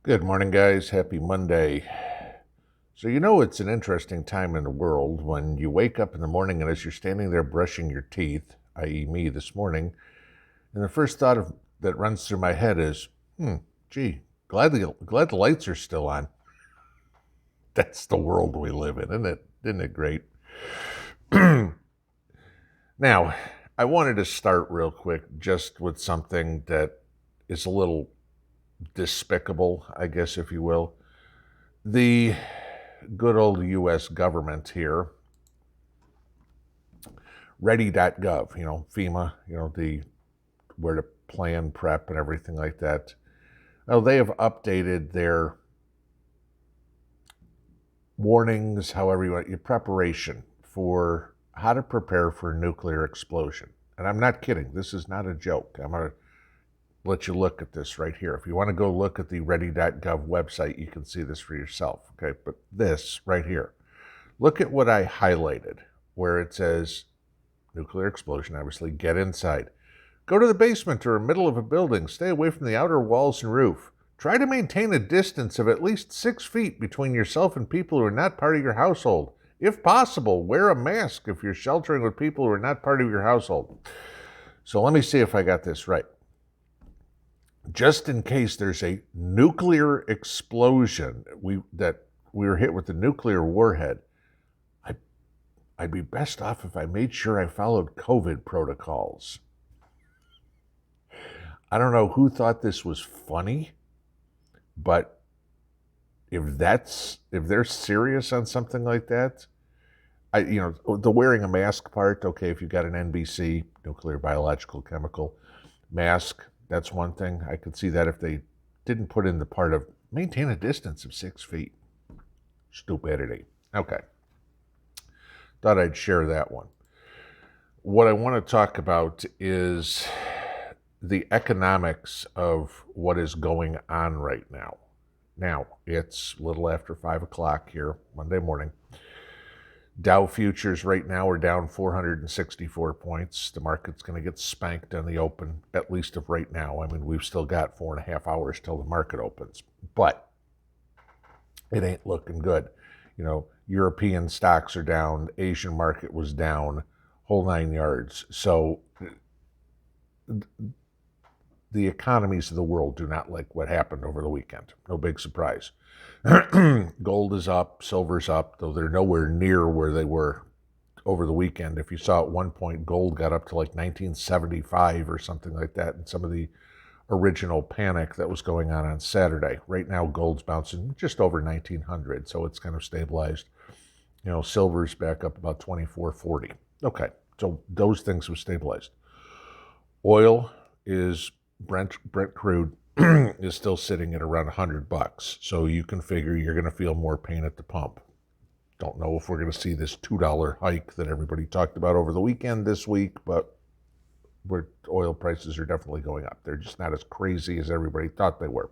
Good morning, guys. Happy Monday. So, it's an interesting time in the world when you wake up in the morning and as you're standing there brushing your teeth, i.e., me this morning, and the first that runs through my head is, gee, glad the lights are still on. That's the world we live in, isn't it? Isn't it great? Now, I wanted to start real quick just with something that is a little despicable, I guess, if you will. The good old U.S. government here, ready.gov, FEMA, the where to plan, prep, and everything like that. Well, they have updated their warnings, however you want, your preparation for how to prepare for a nuclear explosion. And I'm not kidding. This is not a joke. I'm going to let you look at this right here. If you want to go look at the ready.gov website, you can see this for yourself. Okay, but this right here, look at what I highlighted where it says nuclear explosion, obviously, get inside. Go to the basement or middle of a building. Stay away from the outer walls and roof. Try to maintain a distance of at least 6 feet between yourself and people who are not part of your household. If possible, wear a mask if you're sheltering with people who are not part of your household. So let me see if I got this right. Just in case there's a nuclear explosion, we were hit with a nuclear warhead, I'd be best off if I made sure I followed COVID protocols. I don't know who thought this was funny, but if they're serious on something like that, the wearing a mask part, okay, if you've got an NBC, nuclear, biological, chemical mask, that's one thing. I could see that if they didn't put in the part of maintain a distance of 6 feet. Stupidity. Okay. Thought I'd share that one. What I want to talk about is the economics of what is going on right now. Now, it's a little after 5 o'clock here, Monday morning. Dow futures right now are down 464 points. The market's going to get spanked on the open, at least of right now. I mean, we've still got 4.5 hours till the market opens, but it ain't looking good. European stocks are down, Asian market was down, whole 9 yards. So the economies of the world do not like what happened over the weekend. No big surprise. Gold is up, silver's up, though they're nowhere near where they were over the weekend. If you saw at one point, gold got up to like 1975 or something like that in some of the original panic that was going on Saturday. Right now, gold's bouncing just over 1900, so it's kind of stabilized. Silver's back up about 24.40. Okay, so those things have stabilized. Oil is Brent crude is still sitting at around $100, so you can figure you're going to feel more pain at the pump. Don't know if we're going to see this $2 hike that everybody talked about over the weekend this week, but oil prices are definitely going up. They're just not as crazy as everybody thought they were.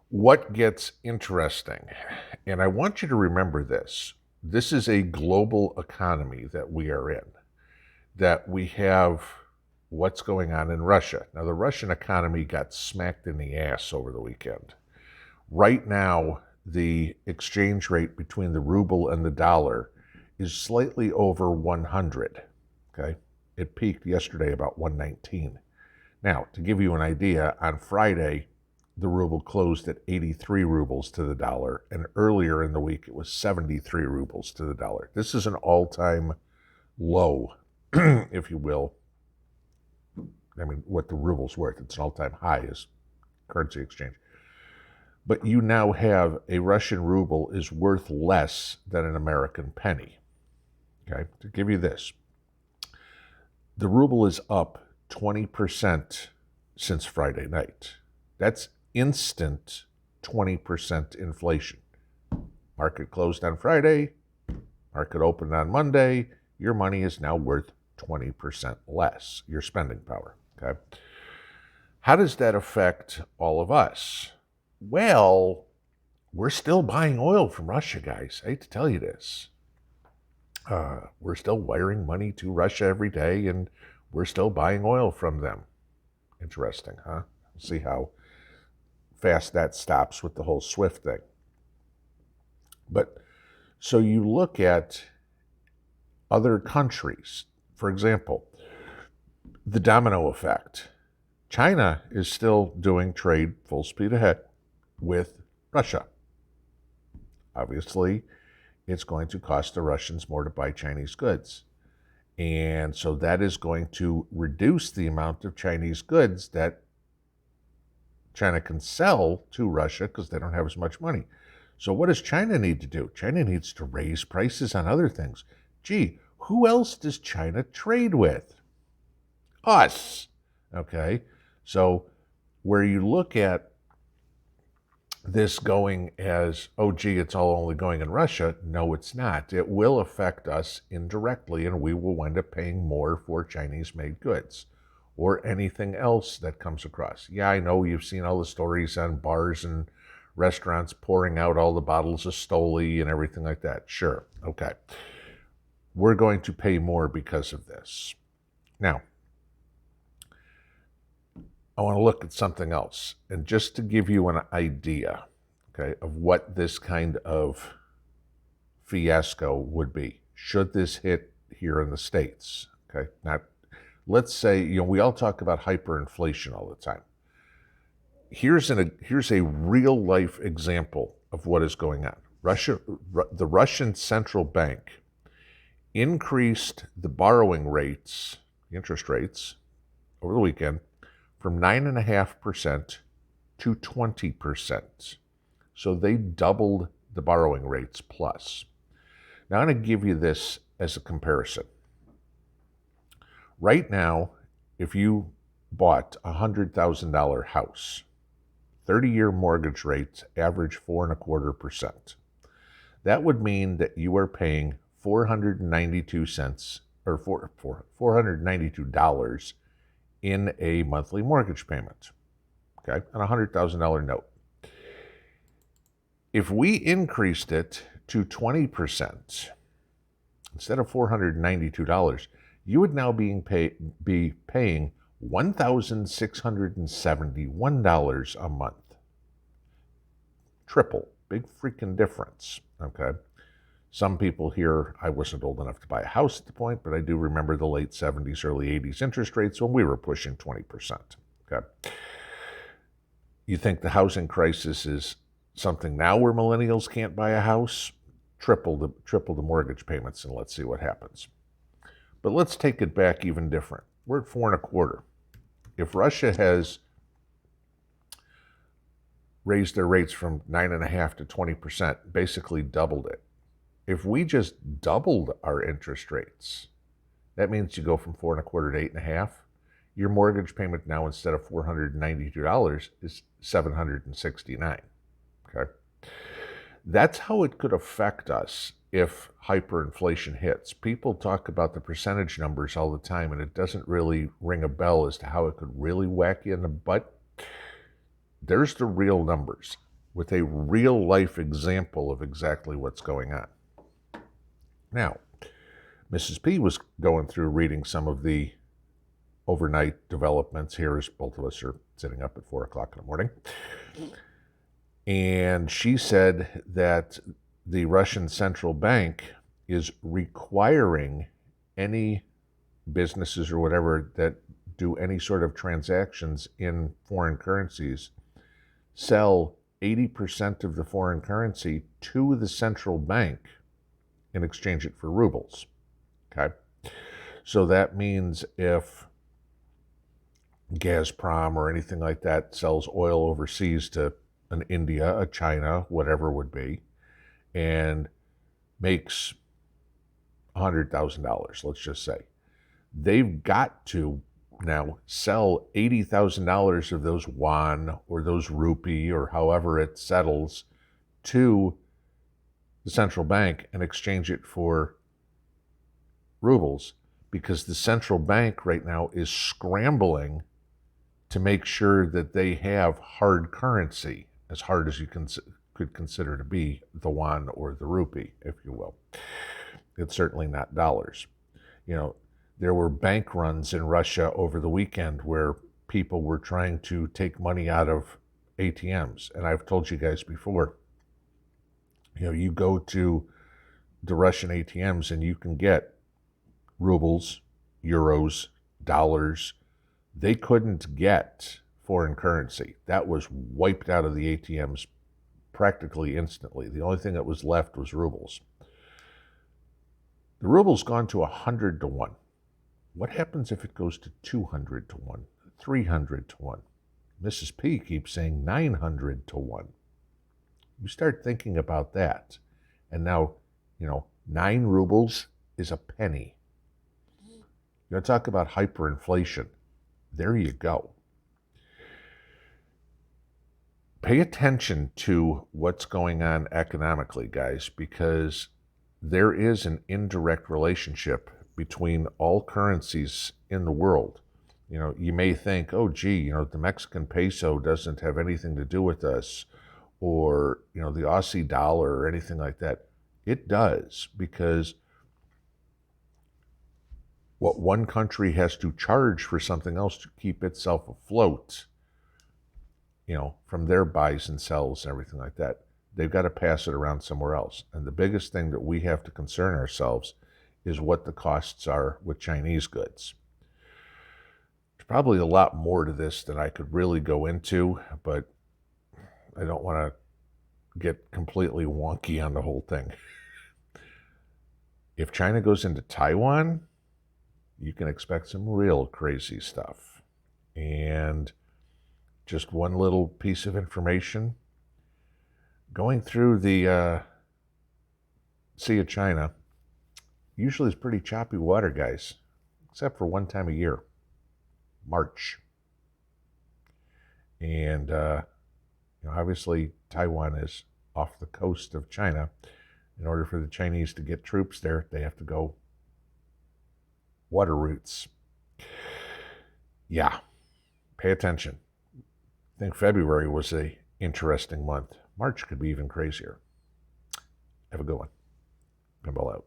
What gets interesting, and I want you to remember this is a global economy that we are in, that we have what's going on in Russia. Now, the Russian economy got smacked in the ass over the weekend. Right now, the exchange rate between the ruble and the dollar is slightly over 100, okay? It peaked yesterday about 119. Now, to give you an idea, on Friday, the ruble closed at 83 rubles to the dollar, and earlier in the week, it was 73 rubles to the dollar. This is an all-time low, if you will. I mean, what the ruble's worth. It's an all-time high as currency exchange. But you now have a Russian ruble is worth less than an American penny. Okay, to give you this, the ruble is up 20% since Friday night. That's instant 20% inflation. Market closed on Friday, market opened on Monday, your money is now worth 20% less, your spending power, okay? How does that affect all of us? Well, we're still buying oil from Russia, guys. I hate to tell you this. We're still wiring money to Russia every day, and we're still buying oil from them. Interesting, huh? See how fast that stops with the whole SWIFT thing. But so you look at other countries, for example, the domino effect. China is still doing trade full speed ahead with Russia. Obviously, it's going to cost the Russians more to buy Chinese goods. And so that is going to reduce the amount of Chinese goods that China can sell to Russia because they don't have as much money. So what does China need to do? China needs to raise prices on other things. Gee, who else does China trade with? Us. Okay, so where you look at this going as, oh, gee, it's all only going in Russia. No, it's not. It will affect us indirectly, and we will wind up paying more for Chinese-made goods or anything else that comes across. Yeah, I know you've seen all the stories on bars and restaurants pouring out all the bottles of Stoli and everything like that. Sure, okay. We're going to pay more because of this. Now, I want to look at something else. And just to give you an idea, okay, of what this kind of fiasco would be, should this hit here in the States, okay? Now, let's say, we all talk about hyperinflation all the time. Here's a real life example of what is going on. The Russian central bank increased the borrowing rates, the interest rates, over the weekend from 9.5% to 20%. So they doubled the borrowing rates plus. Now I'm going to give you this as a comparison. Right now, if you bought a $100,000 house, 30-year mortgage rates average 4.25%. That would mean that you are paying $492 in a monthly mortgage payment, okay, on a $100,000 note. If we increased it to 20%, instead of $492, you would now be paying $1,671 a month. Triple, big freaking difference, okay? Some people here, I wasn't old enough to buy a house at the point, but I do remember the late 70s, early 80s interest rates when we were pushing 20%. Okay. You think the housing crisis is something now where millennials can't buy a house? Triple the mortgage payments and let's see what happens. But let's take it back even different. We're at 4.25. If Russia has raised their rates from 9.5 to 20%, basically doubled it. If we just doubled our interest rates, that means you go from 4.25 to 8.5. Your mortgage payment now, instead of $492, is $769. Okay, that's how it could affect us if hyperinflation hits. People talk about the percentage numbers all the time, and it doesn't really ring a bell as to how it could really whack you in the butt. There's the real numbers with a real life example of exactly what's going on. Now, Mrs. P was going through reading some of the overnight developments here as both of us are sitting up at 4 o'clock in the morning. And she said that the Russian central bank is requiring any businesses or whatever that do any sort of transactions in foreign currencies sell 80% of the foreign currency to the central bank and exchange it for rubles. Okay, so that means if Gazprom or anything like that sells oil overseas to an India, a China, whatever it would be, and makes $100,000, let's just say, they've got to now sell $80,000 of those yuan or those rupee or however it settles to the central bank and exchange it for rubles, because the central bank right now is scrambling to make sure that they have hard currency, as hard as you could consider to be the yuan or the rupee, if you will. It's certainly not dollars. There were bank runs in Russia over the weekend where people were trying to take money out of ATMs. And I've told you guys before, you go to the Russian ATMs and you can get rubles, euros, dollars. They couldn't get foreign currency. That was wiped out of the ATMs practically instantly. The only thing that was left was rubles. The ruble's gone to 100 to 1. What happens if it goes to 200 to 1, 300 to 1? Mrs. P keeps saying 900 to 1. You start thinking about that. And now, 9 rubles is a penny. You want to talk about hyperinflation. There you go. Pay attention to what's going on economically, guys, because there is an indirect relationship between all currencies in the world. You may think, oh, gee, the Mexican peso doesn't have anything to do with us, or, the Aussie dollar or anything like that. It does, because what one country has to charge for something else to keep itself afloat, from their buys and sells and everything like that, they've got to pass it around somewhere else. And the biggest thing that we have to concern ourselves is what the costs are with Chinese goods. There's probably a lot more to this than I could really go into, but I don't want to get completely wonky on the whole thing. If China goes into Taiwan, you can expect some real crazy stuff. And just one little piece of information, going through the Sea of China usually is pretty choppy water, guys, except for one time a year, March. And obviously Taiwan is off the coast of China. In order for the Chinese to get troops there, they have to go water routes. Yeah, pay attention. I think February was an interesting month. March could be even crazier. Have a good one. Pinball out.